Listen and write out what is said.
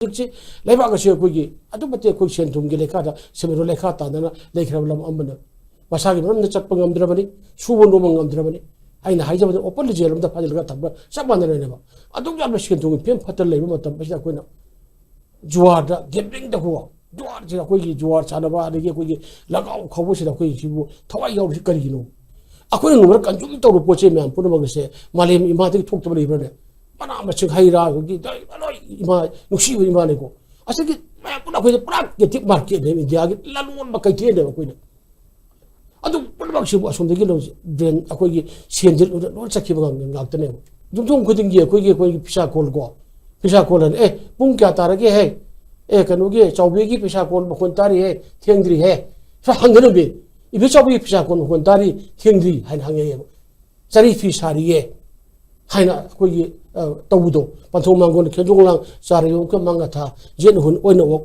즉시 레바가시 거기 아두바테 거기 센tum게 레카다 세메로 레카 따다나 레크라블람 엄마나 마사기 뭐 납작 방감들어버니 수번 로만 감들어버니 아이나 하이자마자 오빠를 지어름다 파질가 답바 싹만내네 봐 아동자 마시겐 동이 뱀 파들 레이 뭐다 마시다 거나 주아다 갬빙다 고 주아 제가 거기 주아 자나바 이게 거기 라가오 가보시다 거기 지고 타와이가 없이 거리기노 아코는 놈을 깐좀 떠로 보체면 보는 먹으세 말렘 이마들이 톡톡을 이러네 mana macam haira gitu, kalau ima nuksi ima nego, asal kita pun aku itu pernah kita market ni dia lalu orang pakai dia deh aku ini, aduh pernah maksud asal dia kalau brand aku ini sendiri orang sakit bangang ngak tu ni, jumlah aku tinggi aku ini pisah kol gua, pisah kolan, mungkin atara ke kan ugi cawbi ki pisah kol bukan tari tiangdri so hanggan ubi, ibu cawbi pisah kol bukan tari tiangdri hanggan cari pisari haina kogi tawudo panthong mangon khenjonglang sariyo ka manga tha jen hun oina wok